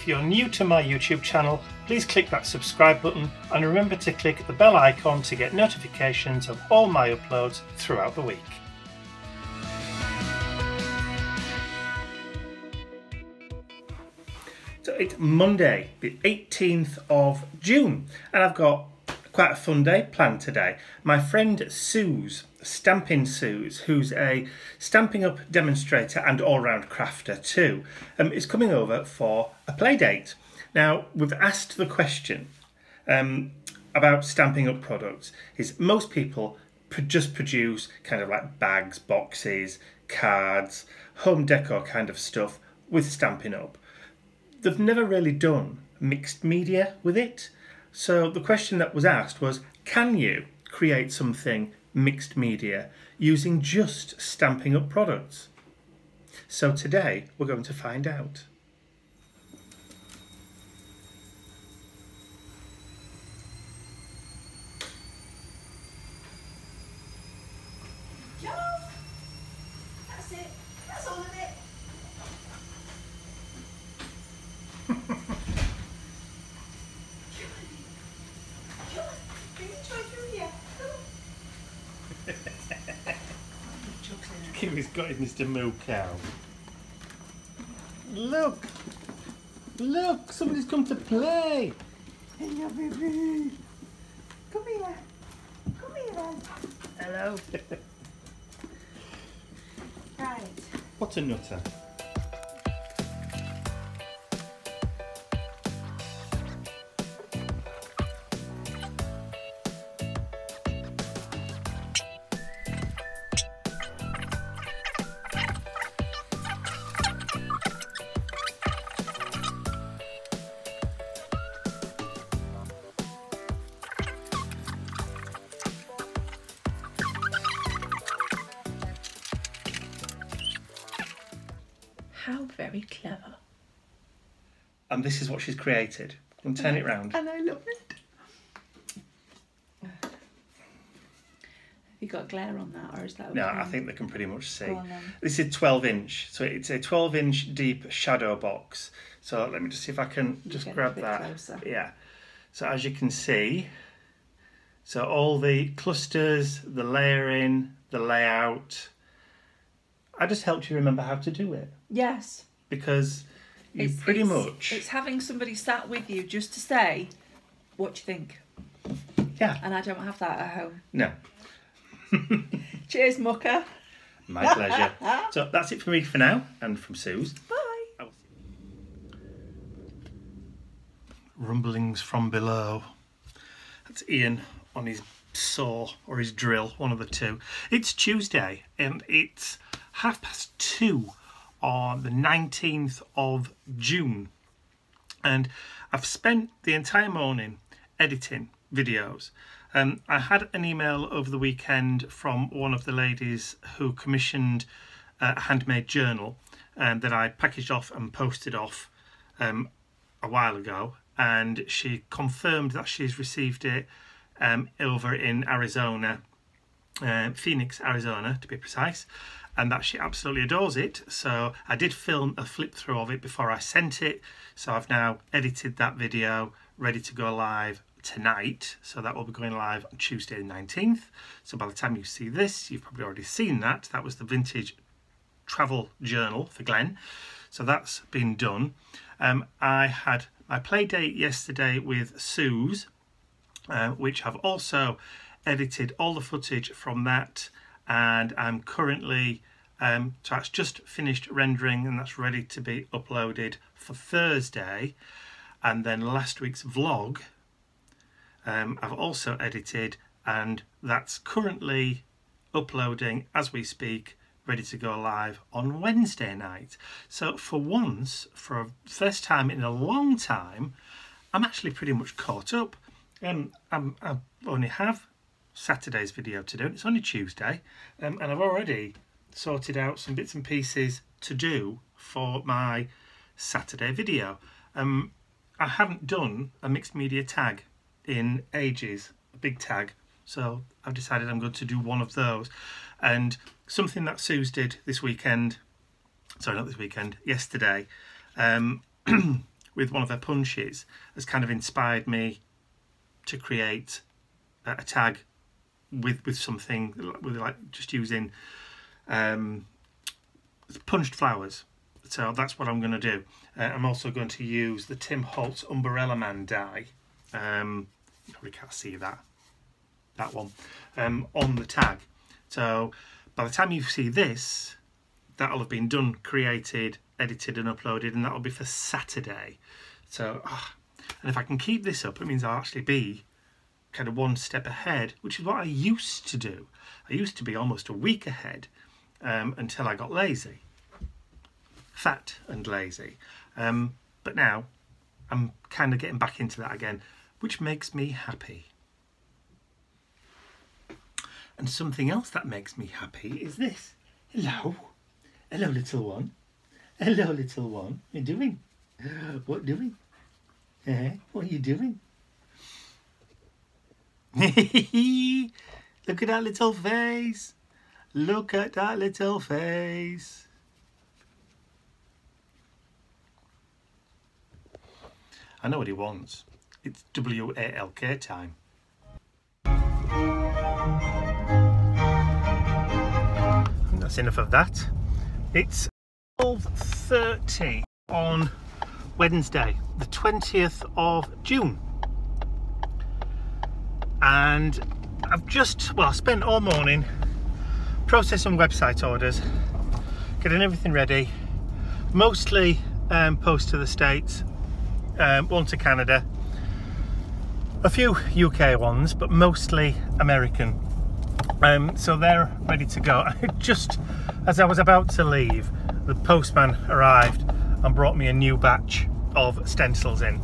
If you're new to my YouTube channel, please click that subscribe button and remember to click the bell icon to get notifications of all my uploads throughout the week. So it's Monday, the 18th of June, and I've got quite a fun day planned today. My friend Suze, Stampin' Suze, who's a Stampin' Up demonstrator and all-round crafter too, is coming over for a play date. Now, we've asked the question about Stampin' Up products. Is most people just produce kind of like bags, boxes, cards, home decor kind of stuff with Stampin' Up. They've never really done mixed media with it. So the question that was asked was, can you create something mixed media using just Stampin' Up products? So today we're going to find out. That's it. That's all of it. Kiwi's got Mr. Moo Cow. Look! Look! Somebody's come to play! Hello, baby. Come here. Come here, then. Hello! Right. What a nutter. How very clever. And this is what she's created. And turn it round. And I love it. Have you got glare on that, or is that okay? No, I think they can pretty much see. Go on, then. This is 12-inch, so it's a 12-inch deep shadow box. So let me just see if I can just Get grab a bit that. closer. Yeah. So as you can see, so all the clusters, the layering, the layout. I just helped you remember how to do it. Yes. Because you pretty much... It's having somebody sat with you just to say, what do you think? Yeah. And I don't have that at home. No. Cheers, Mucker. My pleasure. So that's it for me for now, and from Suze. Bye. Rumblings from below. That's Ian on his saw or his drill, one of the two. It's Tuesday and it's 2:30 on the 19th of June, and I've spent the entire morning editing videos. I had an email over the weekend from one of the ladies who commissioned a handmade journal that I packaged off and posted off a while ago, and she confirmed that she's received it over in Arizona, Phoenix, Arizona to be precise, and that she absolutely adores it. So I did film a flip through of it before I sent it, so I've now edited that video ready to go live tonight. So that will be going live on Tuesday the 19th. So by the time you see this, you've probably already seen that. That was the vintage travel journal for Glenn. So that's been done. I had my play date yesterday with Suze, which I've also edited all the footage from that, and I'm currently so that's just finished rendering and that's ready to be uploaded for Thursday. And then last week's vlog I've also edited, and that's currently uploading as we speak, ready to go live on Wednesday night. So for once, for a first time in a long time, I'm actually pretty much caught up. I only have Saturday's video to do. It's only Tuesday, and I've already sorted out some bits and pieces to do for my Saturday video. I haven't done a mixed media tag in ages, a big tag, so I've decided I'm going to do one of those. And something that Suze did this weekend, sorry, not this weekend, yesterday, with one of their punches has kind of inspired me to create a tag with something, with like just using punched flowers. So that's what I'm going to do. I'm also going to use the Tim Holtz Umbrella Man die. You probably can't see that one on the tag. So by the time you see this, that'll have been done, created, edited and uploaded, and that'll be for Saturday. So and if I can keep this up, it means I'll actually be kind of one step ahead, which is what I used to do. I used to be almost a week ahead until I got lazy. Fat and lazy. But now I'm kind of getting back into that again, which makes me happy. And something else that makes me happy is this. Hello. Hello, little one. Hello, little one. What are you doing? What doing? What are you doing? Look at that little face. Look at that little face. I know what he wants. It's WALK time. And that's enough of that. It's 12:30 on Wednesday, the 20th of June. And I've just, well, I spent all morning processing website orders, getting everything ready, mostly post to the States, one to Canada, a few UK ones, but mostly American. So they're ready to go. Just as I was about to leave, the postman arrived and brought me a new batch of stencils in.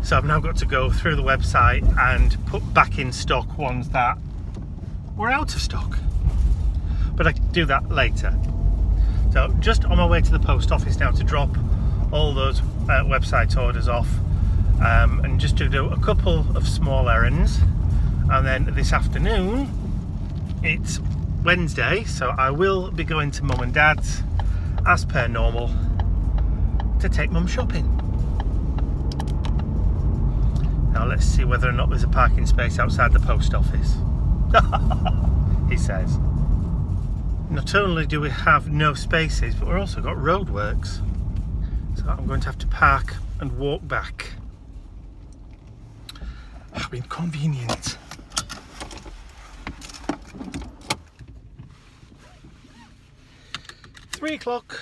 So I've now got to go through the website and put back in stock ones that were out of stock. But I can do that later. So just on my way to the post office now to drop all those website orders off, and just to do a couple of small errands. And then this afternoon, it's Wednesday, so I will be going to Mum and Dad's, as per normal, to take Mum shopping. Now let's see whether or not there's a parking space outside the post office. He says. Not only do we have no spaces, but we've also got roadworks. So I'm going to have to park and walk back. How inconvenient. Three o'clock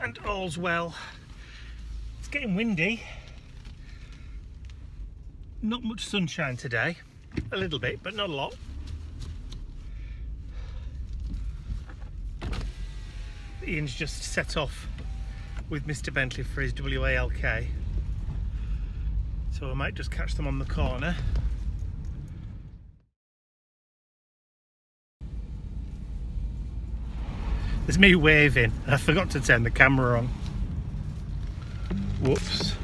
and all's well. It's getting windy. Not much sunshine today. A little bit, but not a lot. Ian's just set off with Mr. Bentley for his WALK. So I might just catch them on the corner. There's me waving. I forgot to turn the camera on. Whoops.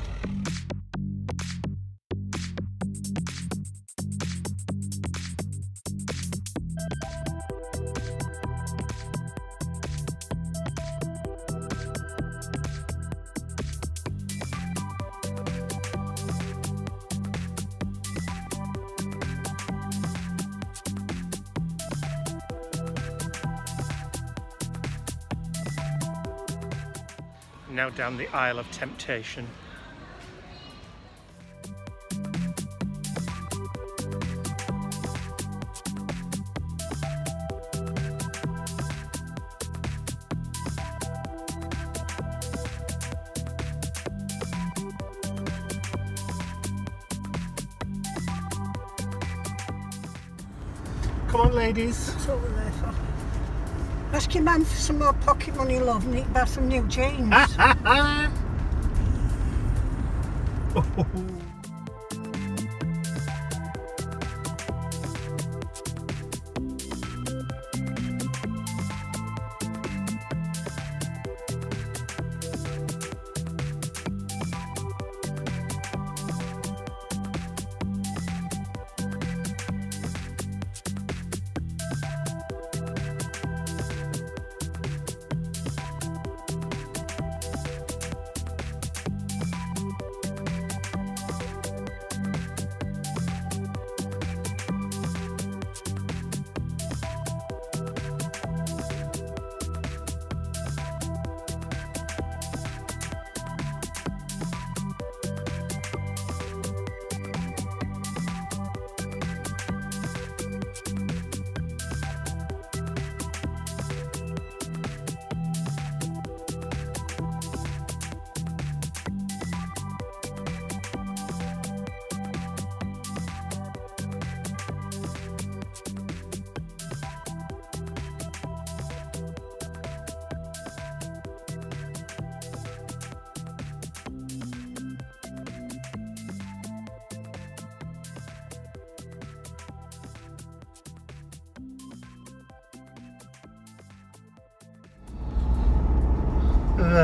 Now down the Isle of Temptation. Come on, ladies. That's all we're there for. Ask your man for some more pocket money, love, and he can buy some new jeans.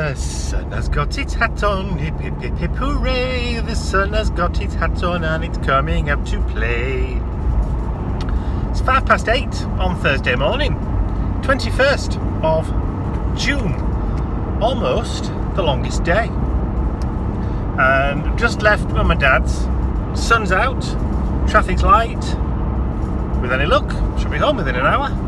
The sun has got its hat on, hip hip hip hip hooray! The sun has got its hat on and it's coming up to play. It's 8:05 on Thursday morning, 21st of June. Almost the longest day. And just left Mum and Dad's. Sun's out, traffic's light. With any luck, should be home within an hour.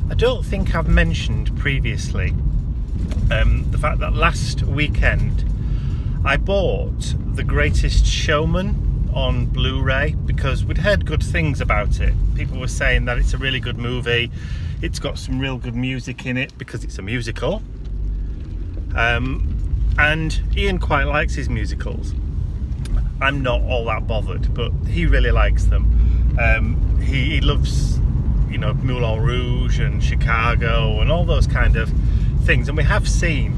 I don't think I've mentioned previously the fact that last weekend I bought The Greatest Showman on Blu-ray because we'd heard good things about it. People were saying that it's a really good movie, it's got some real good music in it because it's a musical, and Ian quite likes his musicals. I'm not all that bothered, but he really likes them. He loves, you know, Moulin Rouge and Chicago and all those kind of things, and we have seen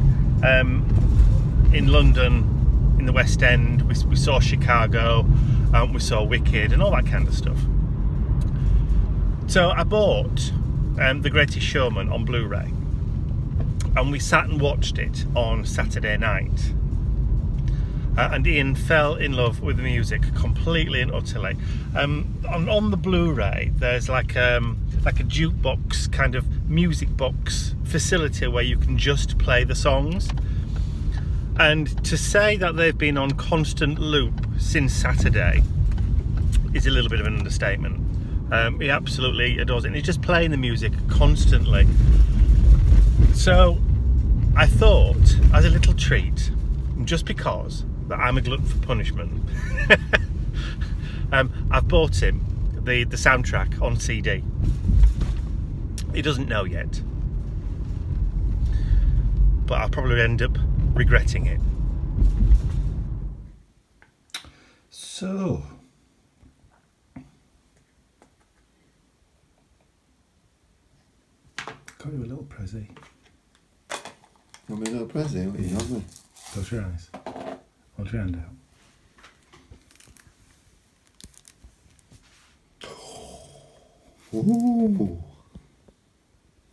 in London, in the West End, we saw Chicago, we saw Wicked and all that kind of stuff. So I bought The Greatest Showman on Blu-ray and we sat and watched it on Saturday night. And Ian fell in love with the music completely and utterly. On the Blu-ray, there's like a jukebox kind of music box facility where you can just play the songs. And to say that they've been on constant loop since Saturday is a little bit of an understatement. He absolutely adores it, and he's just playing the music constantly. So I thought, as a little treat, just because that I'm a glutton for punishment, I've bought him the soundtrack on CD. He doesn't know yet, but I'll probably end up regretting it. So got you a little pressie. Want me a little pressie? What are you on me? Close your eyes. Hold your hand out. Ooh.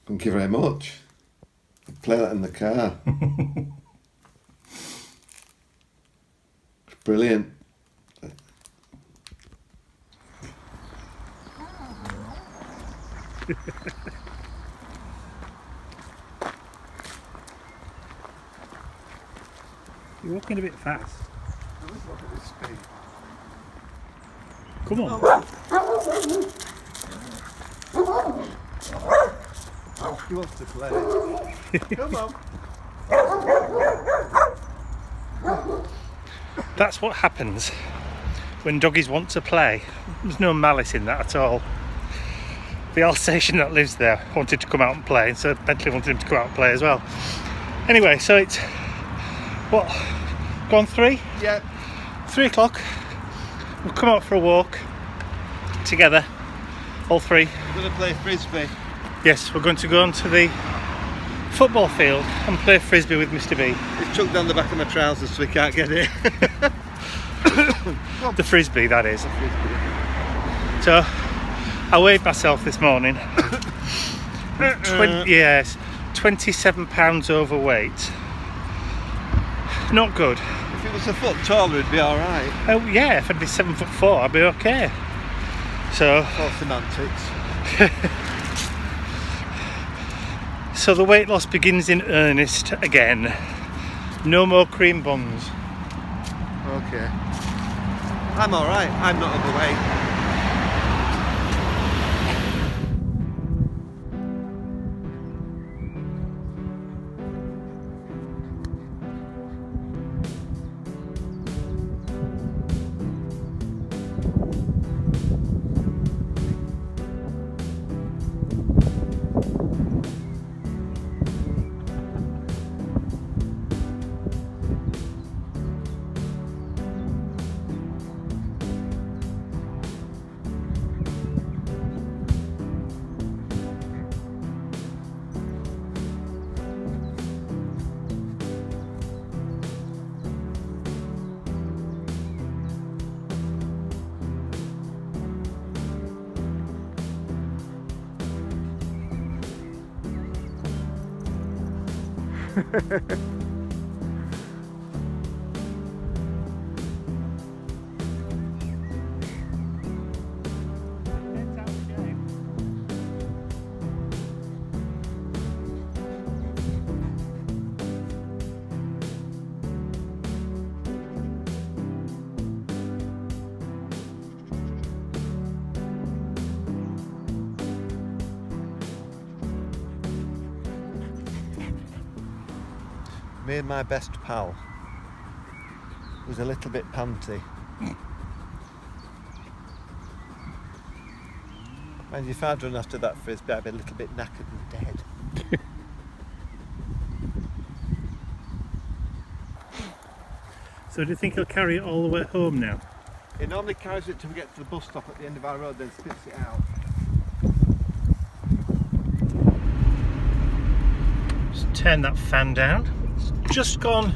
Thank you very much. I'll play that in the car. It's brilliant. You're walking a bit fast. Look at this speed. Come on. He wants to play. Come on. That's what happens when doggies want to play. There's no malice in that at all. The Alsatian that lives there wanted to come out and play, and so Bentley wanted him to come out and play as well. Anyway, so it's what? Gone 3? Yeah. 3 o'clock. We'll come out for a walk together, all three. We're going to play frisbee. Yes, we're going to go onto the football field and play frisbee with Mr. B. He's chucked down the back of my trousers so we can't get it. The frisbee, that is. So I weighed myself this morning. Yes, 27 pounds overweight. Not good. If it was a foot taller, it'd be alright. Oh yeah, if I'd be 7'4", I'd be okay. So. All semantics. So the weight loss begins in earnest again. No more cream buns. Okay. I'm alright. I'm not overweight. Me and my best pal was a little bit panty. And if I'd run after that frisbee, I'd be a little bit knackered and dead. So do you think he'll carry it all the way home now? He normally carries it till we get to the bus stop at the end of our road, then spits it out. Just turn that fan down. It's just gone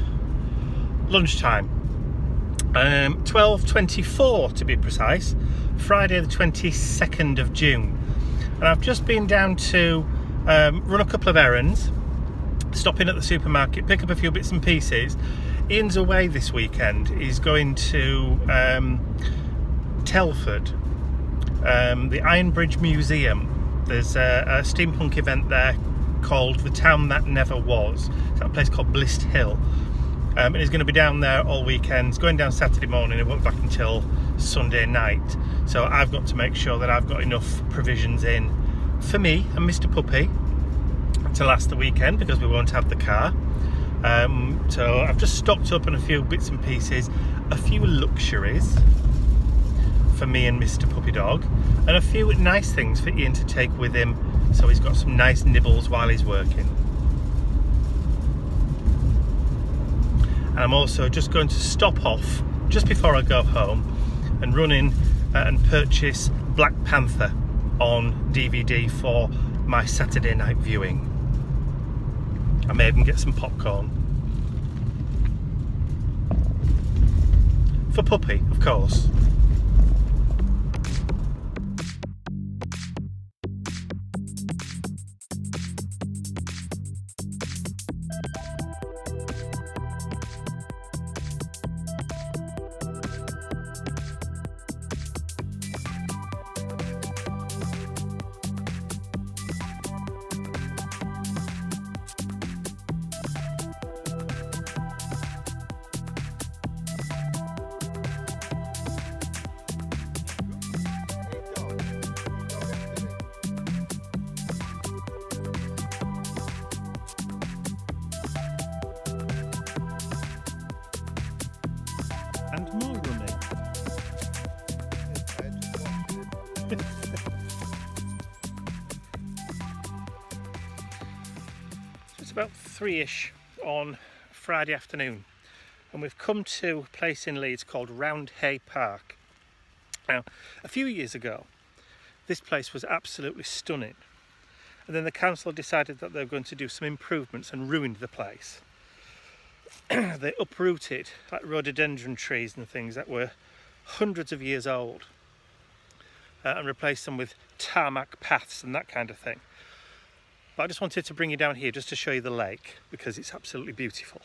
lunchtime. 12:24 to be precise. Friday the 22nd of June. And I've just been down to run a couple of errands, stop in at the supermarket, pick up a few bits and pieces. Ian's away this weekend. He's going to Telford, the Iron Bridge Museum. There's a steampunk event there called The Town That Never Was. It's at a place called Blist Hill. And he's going to be down there all weekend. He's going down Saturday morning and won't be back until Sunday night. So I've got to make sure that I've got enough provisions in for me and Mr. Puppy to last the weekend, because we won't have the car. So I've just stocked up on a few bits and pieces, a few luxuries for me and Mr. Puppy Dog, and a few nice things for Ian to take with him, so he's got some nice nibbles while he's working. And I'm also just going to stop off just before I go home and run in and purchase Black Panther on DVD for my Saturday night viewing. I may even get some popcorn. For Puppy, of course. And more running. It's about 3ish on Friday afternoon, and we've come to a place in Leeds called Roundhay Park. Now, a few years ago, this place was absolutely stunning, and then the council decided that they were going to do some improvements and ruined the place. They uprooted like rhododendron trees and things that were hundreds of years old and replaced them with tarmac paths and that kind of thing. But I just wanted to bring you down here just to show you the lake, because it's absolutely beautiful.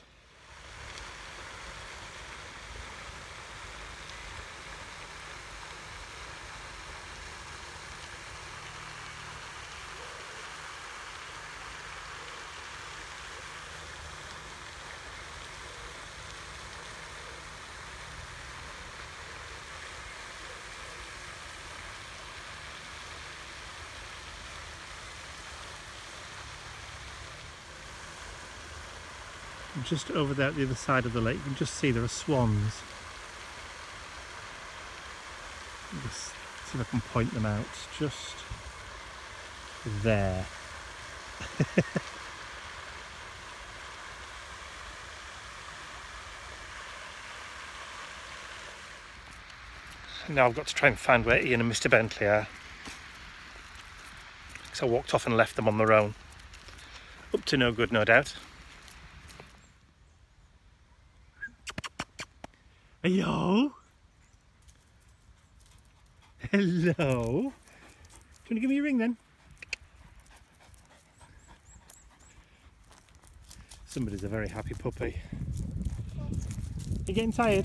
Just over there at the other side of the lake, you can just see there are swans. Just see if I can point them out. Just there. Now I've got to try and find where Ian and Mr. Bentley are, because I walked off and left them on their own. Up to no good, no doubt. Hello? Hello? Do you want to give me a ring then? Somebody's a very happy puppy. You getting tired?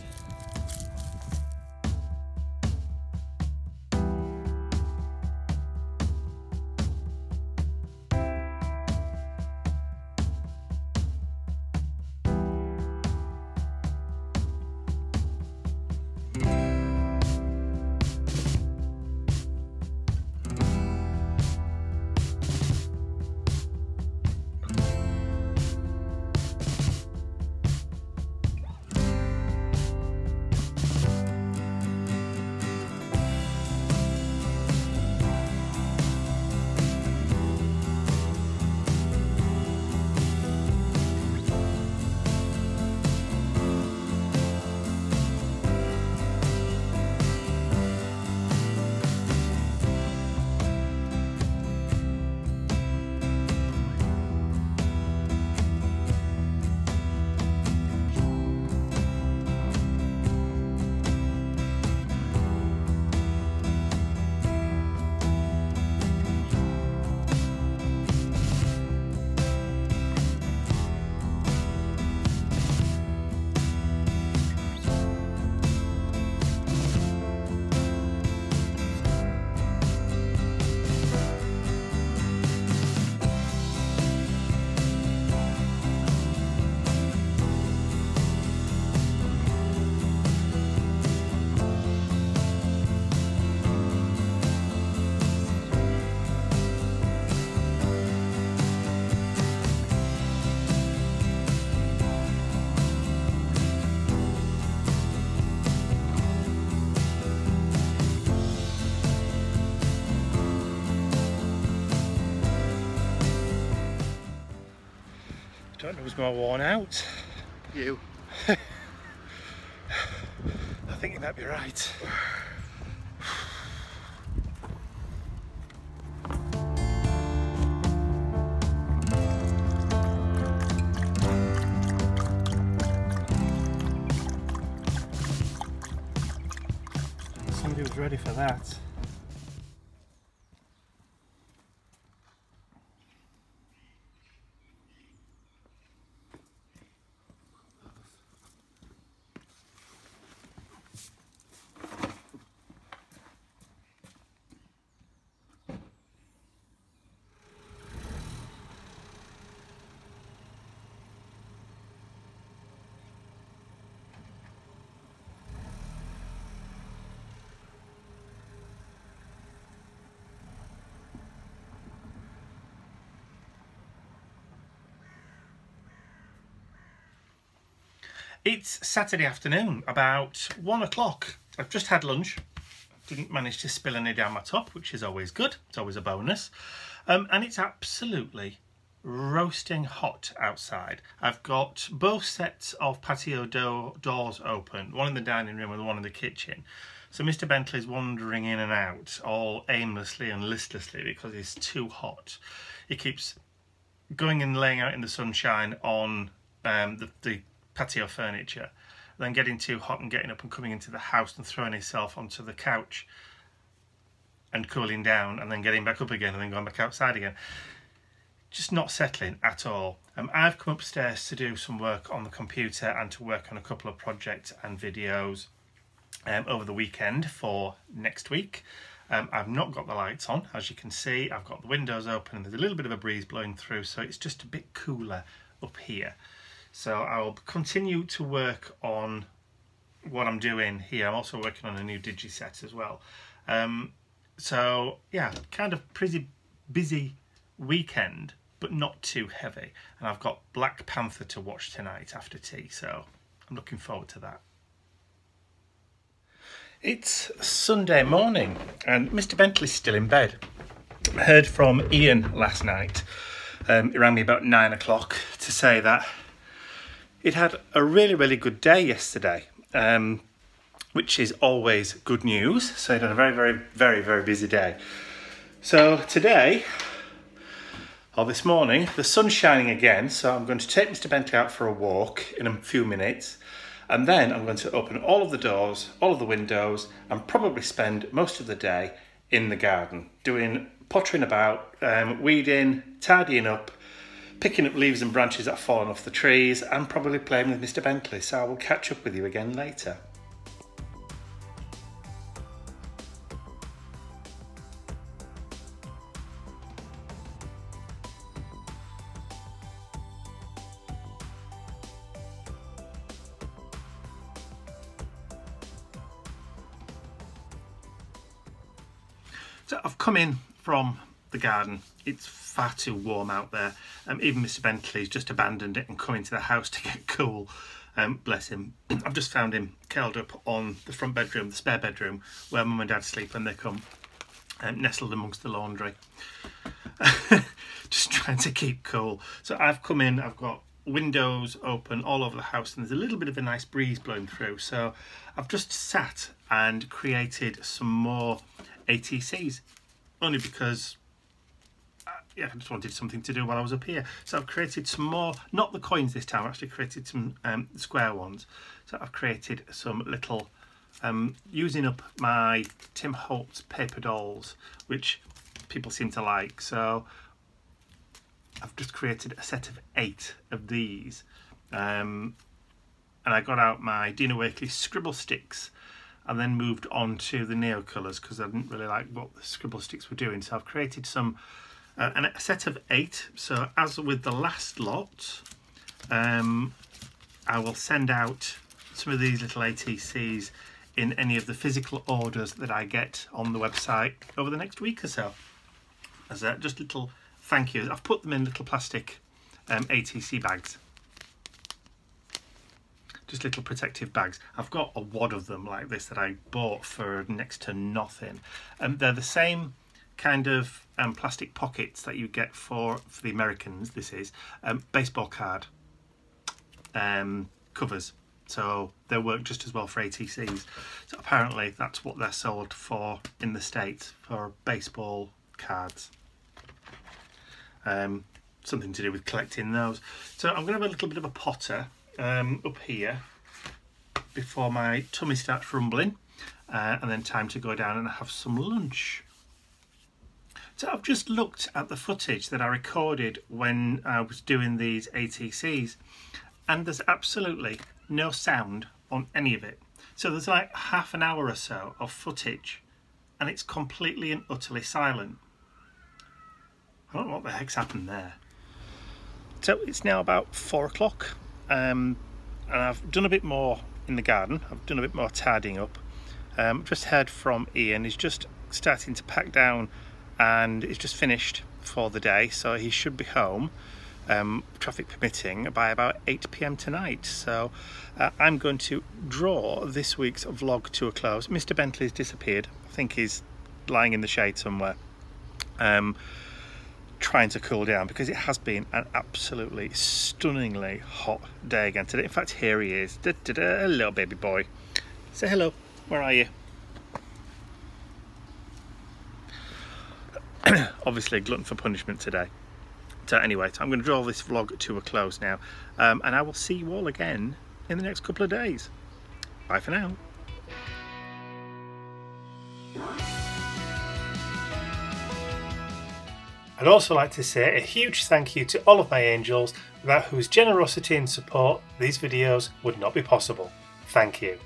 Don't know who's more worn out. You. I think you might be right. Somebody was ready for that. It's Saturday afternoon, about 1 o'clock. I've just had lunch. Didn't manage to spill any down my top, which is always good. It's always a bonus. And it's absolutely roasting hot outside. I've got both sets of patio doors open, one in the dining room and one in the kitchen. So Mr. Bentley's wandering in and out, all aimlessly and listlessly because it's too hot. He keeps going and laying out in the sunshine on the patio furniture, then getting too hot and getting up and coming into the house and throwing himself onto the couch and cooling down and then getting back up again and then going back outside again. Just not settling at all. I've come upstairs to do some work on the computer and to work on a couple of projects and videos over the weekend for next week. I've not got the lights on, as you can see. I've got the windows open and there's a little bit of a breeze blowing through, so it's just a bit cooler up here. So I'll continue to work on what I'm doing here. I'm also working on a new digi-set as well. So yeah, kind of pretty busy weekend, but not too heavy. And I've got Black Panther to watch tonight after tea, so I'm looking forward to that. It's Sunday morning and Mr. Bentley's still in bed. I heard from Ian last night. He rang me about 9 o'clock to say that he'd had a really good day yesterday, which is always good news. So he'd had a very busy day. So today, or this morning, the sun's shining again, so I'm going to take Mr. Bentley out for a walk in a few minutes, and then I'm going to open all of the doors, all of the windows, and probably spend most of the day in the garden, doing pottering about, weeding, tidying up, picking up leaves and branches that have fallen off the trees, and probably playing with Mr. Bentley, so I will catch up with you again later. So I've come in from the garden. It's far too warm out there. Even Mr. Bentley's just abandoned it and come into the house to get cool. Bless him. I've just found him curled up on the front bedroom, the spare bedroom, where Mum and Dad sleep when they come, nestled amongst the laundry. Just trying to keep cool. So I've come in, I've got windows open all over the house, and there's a little bit of a nice breeze blowing through. So I've just sat and created some more ATCs, only because I just wanted something to do while I was up here. So I've created some more, not the coins this time, I've actually created some square ones. So I've created some little, using up my Tim Holtz paper dolls, which people seem to like. So I've just created a set of 8 of these. And I got out my Dina Wakley scribble sticks, and then moved on to the Neo colours because I didn't really like what the scribble sticks were doing. So I've created some a set of 8. So as with the last lot, I will send out some of these little ATCs in any of the physical orders that I get on the website over the next week or so, as just little thank yous. I've put them in little plastic ATC bags. Just little protective bags. I've got a wad of them like this that I bought for next to nothing. They're the same kind of plastic pockets that you get for the Americans. This is baseball card covers. So they work just as well for ATCs. So apparently that's what they're sold for in the States, for baseball cards. Something to do with collecting those. So I'm going to have a little bit of a potter up here before my tummy starts rumbling, and then time to go down and have some lunch. So I've just looked at the footage that I recorded when I was doing these ATCs, and there's absolutely no sound on any of it. So there's like half an hour or so of footage and it's completely and utterly silent. I don't know what the heck's happened there. So it's now about 4 o'clock. And I've done a bit more in the garden. I've done a bit more tidying up. Just heard from Ian. He's just starting to pack down and he's just finished for the day, so he should be home, traffic permitting, by about 8 PM tonight. So I'm going to draw this week's vlog to a close. Mr. Bentley's disappeared. I think he's lying in the shade somewhere. Trying to cool down because it has been an absolutely stunningly hot day again today. In fact, here he is. Hello, baby boy. Say hello. Where are you? Obviously a glutton for punishment today. So anyway, I'm going to draw this vlog to a close now, and I will see you all again in the next couple of days. Bye for now. I'd also like to say a huge thank you to all of my angels, without whose generosity and support these videos would not be possible. Thank you.